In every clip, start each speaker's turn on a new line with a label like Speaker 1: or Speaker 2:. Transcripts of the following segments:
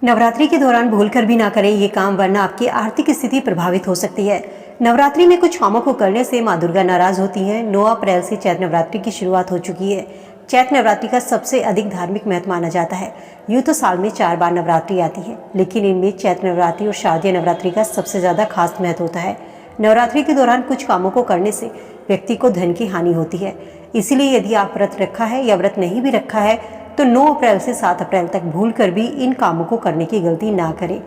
Speaker 1: नवरात्रि के दौरान भूलकर भी ना करें ये काम, वरना आपकी आर्थिक स्थिति प्रभावित हो सकती है। नवरात्रि में कुछ कामों को करने से माँ दुर्गा नाराज होती हैं। 9 अप्रैल से चैत्र नवरात्रि की शुरुआत हो चुकी है। चैत्र नवरात्रि का सबसे अधिक धार्मिक महत्व माना जाता है। यूँ तो साल में 4 बार नवरात्रि आती है, लेकिन इनमें चैत्र नवरात्रि और शारदीय नवरात्रि का सबसे ज्यादा खास महत्व होता है। नवरात्रि के दौरान कुछ कामों को करने से व्यक्ति को धन की हानि होती है। इसीलिए यदि आप व्रत रखा है या व्रत नहीं भी रखा है तो 9 अप्रैल से 7 अप्रैल तक भूलकर भी इन कामों को करने की गलती ना करें।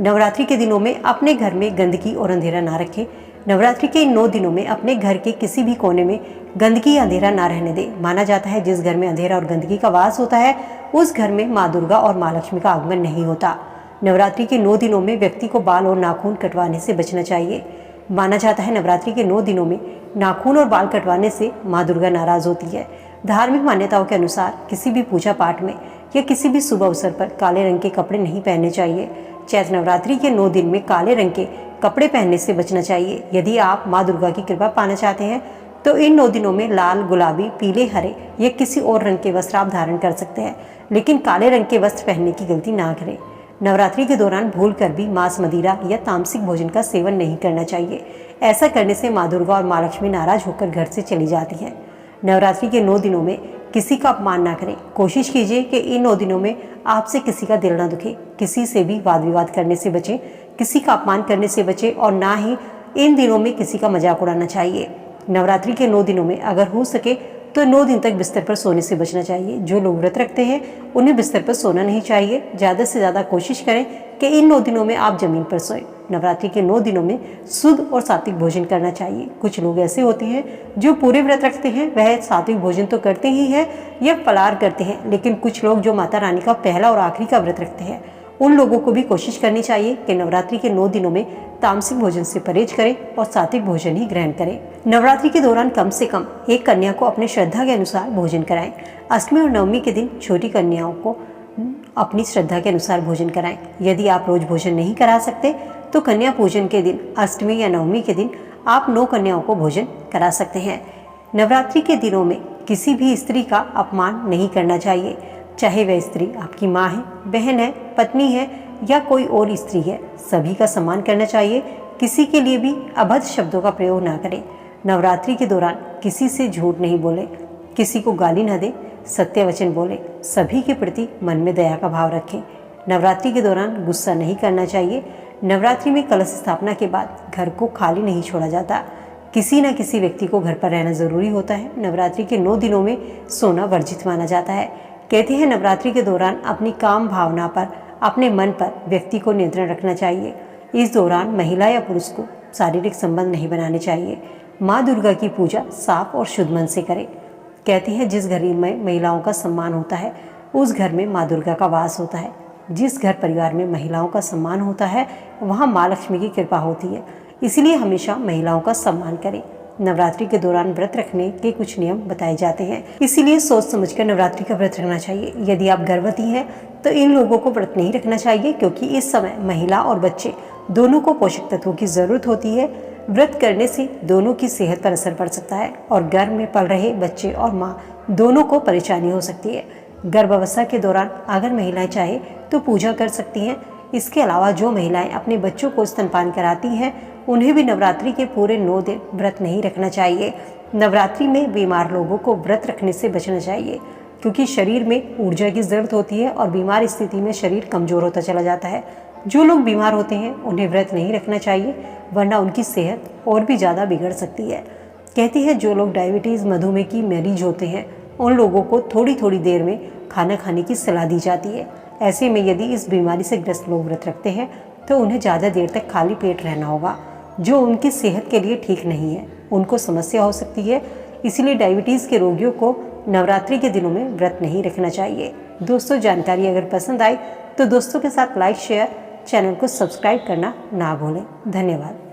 Speaker 1: नवरात्रि के दिनों में अपने घर में गंदगी और अंधेरा ना रखें। नवरात्रि के इन 9 दिनों में अपने घर के किसी भी कोने में गंदगी या अंधेरा ना रहने दें। माना जाता है जिस घर में अंधेरा और गंदगी का वास होता है उस घर में माँ दुर्गा और माँ लक्ष्मी का आगमन नहीं होता। नवरात्रि के 9 दिनों में व्यक्ति को बाल और नाखून कटवाने से बचना चाहिए। माना जाता है नवरात्रि के 9 दिनों में नाखून और बाल कटवाने से माँ दुर्गा नाराज होती है। धार्मिक मान्यताओं के अनुसार किसी भी पूजा पाठ में या किसी भी शुभ अवसर पर काले रंग के कपड़े नहीं पहनने चाहिए। चैत्र नवरात्रि के 9 दिन में काले रंग के कपड़े पहनने से बचना चाहिए। यदि आप माँ दुर्गा की कृपा पाना चाहते हैं तो इन 9 दिनों में लाल, गुलाबी, पीले, हरे या किसी और रंग के वस्त्र आप धारण कर सकते हैं, लेकिन काले रंग के वस्त्र पहनने की गलती ना करें। नवरात्रि के दौरान भूलकर भी मांस, मदिरा या तामसिक भोजन का सेवन नहीं करना चाहिए। ऐसा करने से माँ दुर्गा और माँ लक्ष्मी नाराज होकर घर से चली जाती हैं। नवरात्रि के 9 दिनों में किसी का अपमान ना करें। कोशिश कीजिए कि इन 9 दिनों में आपसे किसी का दिल ना दुखे। किसी से भी वाद विवाद करने से बचें, किसी का अपमान करने से बचें और ना ही इन दिनों में किसी का मजाक उड़ाना चाहिए। नवरात्रि के 9 दिनों में अगर हो सके तो 9 दिन तक बिस्तर पर सोने से बचना चाहिए। जो लोग व्रत रखते हैं उन्हें बिस्तर पर सोना नहीं चाहिए। ज़्यादा से ज़्यादा कोशिश करें कि इन 9 दिनों में आप जमीन पर सोएं। नवरात्रि के 9 दिनों में शुद्ध और सात्विक भोजन करना चाहिए। कुछ लोग ऐसे होते हैं जो पूरे व्रत रखते हैं, वह सात्विक भोजन तो करते ही हैं या फलाहार करते हैं, लेकिन कुछ लोग जो माता रानी का पहला और आखिरी का व्रत रखते हैं उन लोगों को भी कोशिश करनी चाहिए कि नवरात्रि के 9 दिनों में तामसिक भोजन से परहेज करें और सात्विक भोजन ही ग्रहण करें। नवरात्रि के दौरान कम से कम एक कन्या को अपने श्रद्धा के अनुसार भोजन कराएं। अष्टमी और नवमी के दिन छोटी कन्याओं को अपनी श्रद्धा के अनुसार भोजन कराएं। यदि आप रोज भोजन नहीं करा सकते तो कन्या पूजन के दिन, अष्टमी या नवमी के दिन आप 9 कन्याओं को भोजन करा सकते हैं। नवरात्रि के दिनों में किसी भी स्त्री का अपमान नहीं करना चाहिए, चाहे वह स्त्री आपकी माँ है, बहन है, पत्नी है या कोई और स्त्री है। सभी का सम्मान करना चाहिए। किसी के लिए भी अभद्र शब्दों का प्रयोग ना करें। नवरात्रि के दौरान किसी से झूठ नहीं बोले, किसी को गाली न दें, सत्य वचन बोले। सभी के प्रति मन में दया का भाव रखें। नवरात्रि के दौरान गुस्सा नहीं करना चाहिए। नवरात्रि में कलश स्थापना के बाद घर को खाली नहीं छोड़ा जाता। किसी न किसी व्यक्ति को घर पर रहना जरूरी होता है। नवरात्रि के 9 दिनों में सोना वर्जित माना जाता है। कहते हैं नवरात्रि के दौरान अपनी काम भावना पर, अपने मन पर व्यक्ति को नियंत्रण रखना चाहिए। इस दौरान महिला या पुरुष को शारीरिक संबंध नहीं बनाने चाहिए। माँ दुर्गा की पूजा साफ और शुद्ध मन से करें। कहते हैं जिस घर में महिलाओं का सम्मान होता है उस घर में माँ दुर्गा का वास होता है। जिस घर परिवार में महिलाओं का सम्मान होता है वहाँ माँ लक्ष्मी की कृपा होती है। इसलिए हमेशा महिलाओं का सम्मान करें। नवरात्रि के दौरान व्रत रखने के कुछ नियम बताए जाते हैं, इसीलिए सोच समझकर नवरात्रि का व्रत रखना चाहिए। यदि आप गर्भवती हैं तो इन लोगों को व्रत नहीं रखना चाहिए, क्योंकि इस समय महिला और बच्चे दोनों को पोषक तत्वों की जरूरत होती है। व्रत करने से दोनों की सेहत पर असर पड़ सकता है और गर्भ में पल रहे बच्चे और माँ दोनों को परेशानी हो सकती है। गर्भावस्था के दौरान अगर महिलाएं चाहे तो पूजा कर सकती हैं। इसके अलावा जो महिलाएं अपने बच्चों को स्तनपान कराती हैं उन्हें भी नवरात्रि के पूरे 9 दिन व्रत नहीं रखना चाहिए। नवरात्रि में बीमार लोगों को व्रत रखने से बचना चाहिए, क्योंकि शरीर में ऊर्जा की जरूरत होती है और बीमार स्थिति में शरीर कमजोर होता चला जाता है। जो लोग बीमार होते हैं उन्हें व्रत नहीं रखना चाहिए, वरना उनकी सेहत और भी ज़्यादा बिगड़ सकती है। कहती है जो लोग डायबिटीज़, मधुमेह की मरीज होते हैं उन लोगों को थोड़ी थोड़ी देर में खाना खाने की सलाह दी जाती है। ऐसे में यदि इस बीमारी से ग्रस्त लोग व्रत रखते हैं तो उन्हें ज़्यादा देर तक खाली पेट रहना होगा, जो उनकी सेहत के लिए ठीक नहीं है। उनको समस्या हो सकती है। इसलिए डायबिटीज़ के रोगियों को नवरात्रि के दिनों में व्रत नहीं रखना चाहिए। दोस्तों, जानकारी अगर पसंद आए तो दोस्तों के साथ लाइक, शेयर, चैनल को सब्सक्राइब करना ना भूलें। धन्यवाद।